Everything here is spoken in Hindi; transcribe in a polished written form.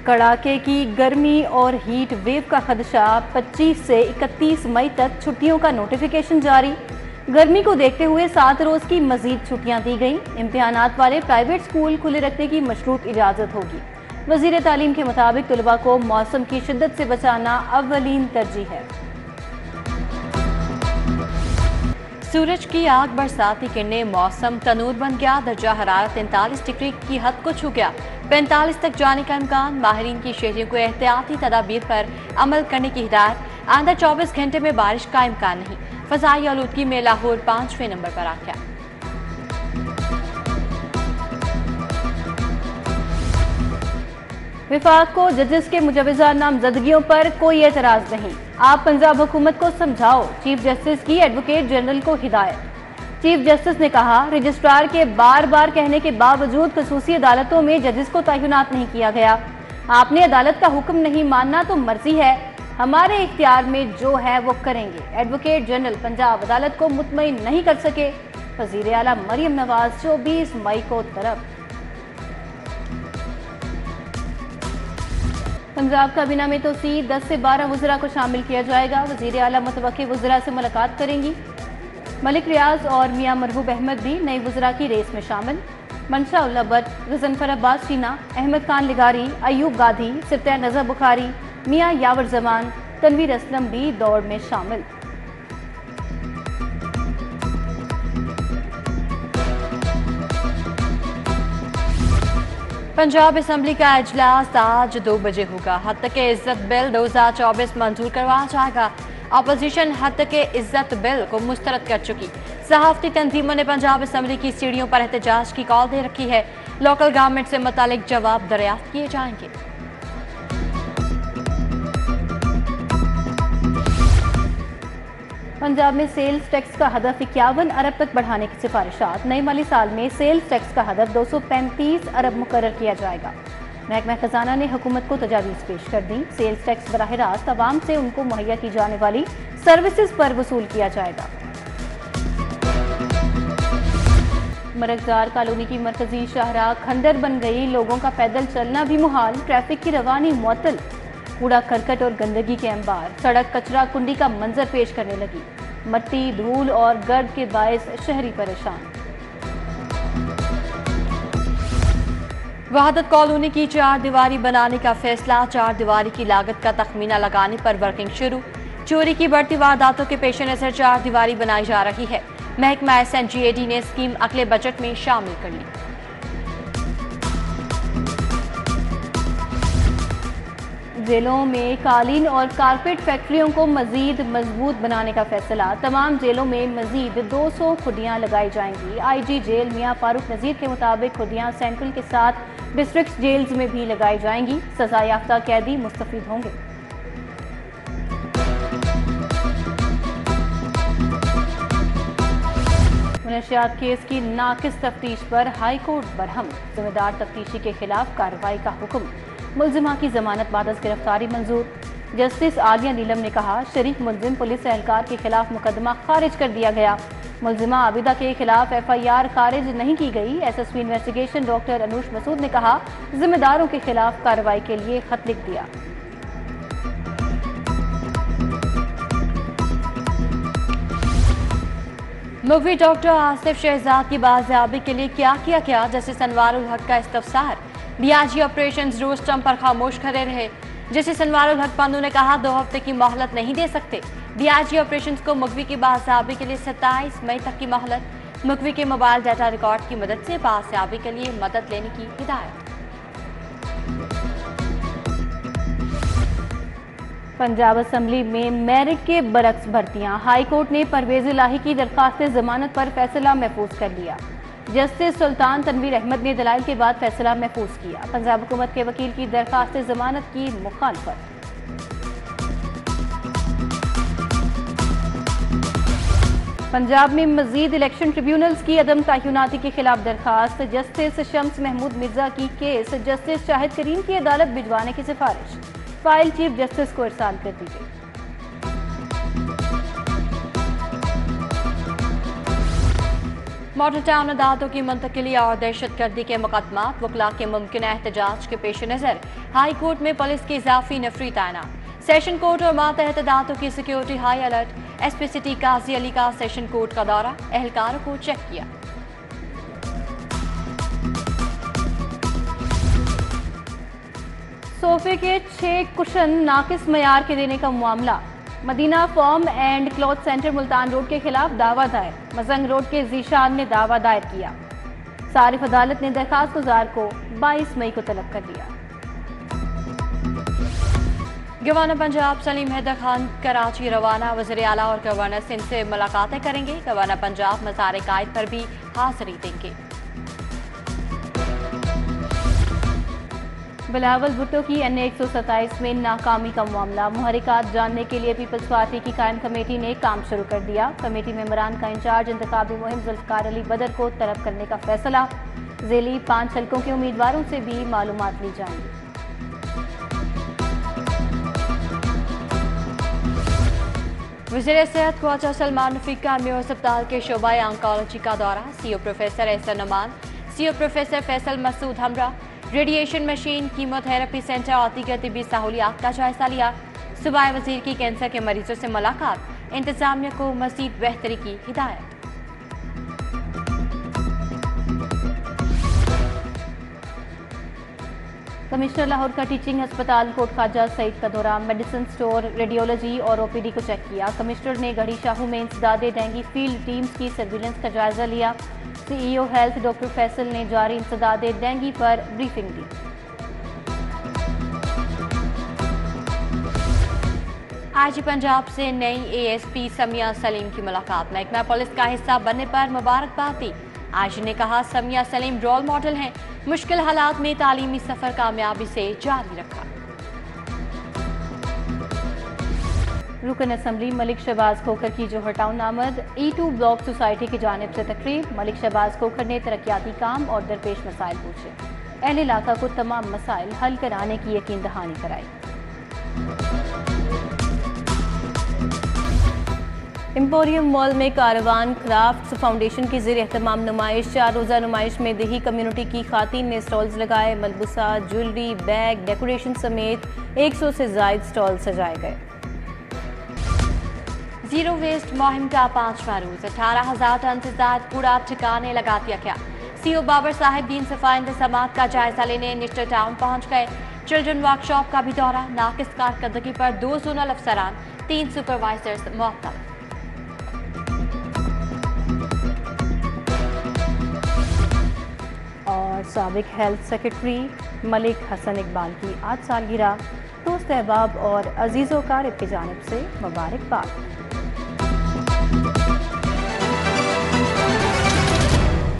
कड़ाके की गर्मी और हीट वेव का खदशा, 25 से 31 मई तक छुट्टियों का नोटिफिकेशन जारी। गर्मी को देखते हुए 7 रोज की मजीद छुट्टियां दी गई। इम्तिहानात वाले प्राइवेट स्कूल खुले रखने की मशरूत इजाजत होगी। वजीर तालीम के मुताबिक तलबा को मौसम की शिद्दत से बचाना अव्वलीन तरजीह है। सूरज की आग बरसाती किरणें, मौसम तनूर बन गया। दर्जा हरारत 43 डिग्री की हद को छू गया। 45 तक जाने का इम्कान। माहिरीन की शहरियों को एहतियाती तदाबीर पर अमल करने की हिदायत। आइंदा 24 घंटे में बारिश का इम्कान नहीं। फजाई आलूदगी में लाहौर 5वें नंबर पर आ गया। विफाक को जजेस के मुजवजा नामजदगियों पर कोई एतराज नहीं। आप पंजाब हुकूमत को समझाओ, चीफ जस्टिस की एडवोकेट जनरल को हिदायत। चीफ जस्टिस ने कहा, रजिस्ट्रार के बार बार कहने के बावजूद खसूसी अदालतों में जजेस को तैनात नहीं किया गया। आपने अदालत का हुक्म नहीं मानना तो मर्जी है, हमारे इख्तियार में जो है वो करेंगे। एडवोकेट जनरल पंजाब अदालत को मुतमईन नहीं कर सके। वजीर आला मरियम नवाज 24 मई को तलब। पंजाब काबीना में तोसी 10 से 12 वज़रा को शामिल किया जाएगा। वज़ीर आला मुतवक्किल वज़रा से मुलाकात करेंगी। मलिक रियाज और मियां मरहूब अहमद भी नए वज़रा की रेस में शामिल। मंशा उल्ला भट्ट, गजनफर अब्बास शीना, अहमद खान लिगारी, अयूब गाधी, सिरतैया नज़र बुखारी, मियां यावर जमान, तनवीर असलम भी दौड़ में शामिल। पंजाब असम्बली का इजलास आज 2 बजे होगा। हद तक इज्जत बिल 2024 मंजूर करवाया जाएगा। अपोजिशन हद तक इज्जत बिल को मुस्तरद कर चुकी। सहाफती तंजीमों ने पंजाब असम्बली की सीढ़ियों पर एहतजाज की कॉल दे रखी है। लोकल गवर्नमेंट से मुतालिक जवाब दरियाफ्त किए जाएंगे। पंजाब में सेल्स टैक्स का हदफ 51 अरब तक बढ़ाने की सिफारिशात। नए माली साल में सेल्स टैक्स का हदफ 235 अरब मुकर्रर किया जाएगा। महकमा खजाना ने हुकूमत को तजावीज़ पेश कर दी। सेल्स टैक्स बराह रास्त अवाम से उनको मुहैया की जाने वाली सर्विसेज पर वसूल किया जाएगा। मरकजार कॉलोनी की मरकजी शाहराह खंडर बन गई। लोगों का पैदल चलना भी मुहाल। ट्रैफिक की रवानी मुअत्तल। कूड़ा करकट और गंदगी के अंबार। सड़क कचरा कुंडी का मंजर पेश करने लगी। मट्टी, धूल और गर्द के बायस शहरी परेशान। वहादत कॉलोनी की 4 दीवारी बनाने का फैसला। 4 दीवारी की लागत का तखमीना लगाने पर वर्किंग शुरू। चोरी की बढ़ती वारदातों के पेश नजर 4 दीवारी बनाई जा रही है। महकमा SNGAD ने स्कीम अगले बजट में शामिल कर ली। जेलों में कालीन और कारपेट फैक्ट्रियों को मजीद मजबूत बनाने का फैसला। तमाम जेलों में मजीद 200 खुदियां लगाई जाएंगी। IG जेल मियां फारूक नजीर के मुताबिक खुदियां सेंट्रल के साथ डिस्ट्रिक्ट जेल्स में भी लगाई जाएंगी। सजा याफ्ता कैदी मुस्तफीद होंगे। मुनशियात केस की नाकिस तफ्तीश पर हाई कोर्ट बरहम। जिम्मेदार तफ्तीशी के खिलाफ कार्रवाई का हुक्म। मुलजिमा की जमानत बाद गिरफ्तारी मंजूर। जस्टिस आलिया नीलम ने कहा, शरीक मुलजिम पुलिस एहलकार के खिलाफ मुकदमा खारिज कर दिया गया। मुलजिमा आबिदा के खिलाफ FIR खारिज नहीं की गई। SSP investigation doctor Anoosh Masood ने कहा, जिम्मेदारों के खिलाफ कार्रवाई के लिए खत लिख दिया। मुख्वी डॉक्टर आसिफ शहजाद की बाजियाबी के लिए क्या किया गया? जस्टिस अनवारुल हक का इस्तफसार। DIG ऑपरेशंस रोस्टम पर खामोश खड़े रहे। जस्टिस अनवारुल हक पंदू ने कहा, 2 हफ्ते की मोहलत नहीं दे सकते। DIG ऑपरेशंस को मुख्वी की बाजियाबी के लिए 27 मई तक की मोहलत। मुख्वी के मोबाइल डाटा रिकॉर्ड की मदद से बाजियाबी के लिए मदद लेने की हिदायत। पंजाब असम्बली में मेरिट के बरक्स भर्तियां। हाई कोर्ट ने परवेज इलाही की दरखास्त जमानत पर फैसला महफूज कर लिया। जस्टिस सुल्तान तनवीर अहमद ने दलाइल के बाद फैसला महफूज किया। पंजाब हुकूमत के वकील की दरखास्त जमानत की मुखालफत। पंजाब में मजीद इलेक्शन ट्रिब्यूनल्स की अदम तयनाती के खिलाफ दरखास्त। जस्टिस शम्स महमूद मिर्जा की केस जस्टिस शाहिद करीम की अदालत भिजवाने की सिफारिश। फाइल चीफ जस्टिस को इरसाल कर दी गई। मॉडल टाउन अदालतों की मुंतकिली और दहशतगर्दी के मुकदमात वकला के मुमकिन एहतजाज के पेश नज़र हाई कोर्ट में पुलिस की इजाफी नफरी तैनात। सेशन कोर्ट और मातहत अदालतों की security high alert. SP city Qazi Ali का सेशन कोर्ट का दौरा, एहलकारों को चेक किया। सोफे के 6 कुशन नाकिस मयार के देने का मामला। Madina form and cloth centre Multan road के खिलाफ दावा दायर। मजंग रोड के जीशान ने दावा दायर किया। सारिफ अदालत ने दरखास्त गुजार को 22 मई को तलब कर लिया। गवर्नर पंजाब सलीम हैदर खान कराची रवाना। वज़ीर आला और गवर्नर सिंध से मुलाकातें करेंगे। गवर्नर पंजाब मज़ार कायद पर भी हाजिरी देंगे। बिलावल भुट्टो की NA 127 में नाकामी का मामला। मुहरिकात जानने के लिए पीपल्स पार्टी की कायम कमेटी ने काम शुरू कर दिया। कमेटी मेंबरान का इंचार्ज इंतखाबी मुहिम जुल्फकार अली बदर को तलब करने का फैसला। ज़ेली 5 हल्कों के उम्मीदवारों से भी मालूमात ली जाएंगी। वज़ीर सेहत ख्वाजा सलमान रफीक का मेयो अस्पताल के शोबा ऑन्कोलॉजी का दौरा। CO professor Ehsan Naman, CO professor Faisal Masood हमरा, रेडिएशन मशीन, कीमोथेरेपी सेंटर और दीगर तिबी सहूलियात का जायजा लिया। सूबाई वजीर की कैंसर के मरीजों से मुलाकात। इंतजामिया को मजीद बेहतरी की हिदायत। कमिश्नर लाहौर का टीचिंग अस्पताल कोट ख्वाजा सईद का दौरा। मेडिसिन स्टोर, रेडियोलॉजी और OPD को चेक किया। कमिश्नर ने गढ़ी शाहू में इंसदादे डेंगू फील्ड टीम्स की सर्विलेंस का जायजा लिया। CEO हेल्थ डॉक्टर फैसल ने जारी इंसदादे डेंगू पर ब्रीफिंग दी। IG पंजाब से नई ASP समिया सलीम की मुलाकात। महकमा पुलिस का हिस्सा बनने पर मुबारकबाद दी। IG ने कहा समिया सलीम रोल मॉडल हैं। मुश्किल हालात में तालीमी सफर कामयाबी से जारी रखा। रुकन असम्बली मलिक शहबाज खोखर की जोहर टाउन आमद। E2 ब्लॉक सोसाइटी की जानिब से तकरीब। मलिक शहबाज खोखर ने तरक्याती काम और दरपेश मसाइल पूछे। अहले इलाका को तमाम मसाइल हल कराने की यकीन दहानी कराई। एम्पोरियम मॉल में कारवान क्राफ्ट्स फाउंडेशन की ज़ेर एहतमाम नुमाइश। 4 रोज़ा नुमाइश में देही कम्युनिटी की खातीन ने स्टॉल्स लगाए। मलबूसा, ज्वेलरी, बैग, डेकोरेशन समेत 100 से ज़ायद स्टॉल सजाए गए। जीरो वेस्ट मुहिम का 5वां रोज। 18,000 टन से ज्यादा कूड़ा ठिकाने लगा दिया गया। CO बाबर साहिब दीन सफाई इंतजामात का जायजा लेने निस्टर टाउन पहुंच गए। चिल्ड्रन वर्कशॉप का भी दौरा। नाकिस कारकर्दगी पर 2 जोनल अफसरान, 3 सुपरवाइजर्स मुअत्तल। और साबिक हेल्थ सेक्रेटरी मलिक हसन इकबाल की आज सालगिरह। दोस्त अहबाब और अजीज़ो कारब की जानिब से मुबारकबाद।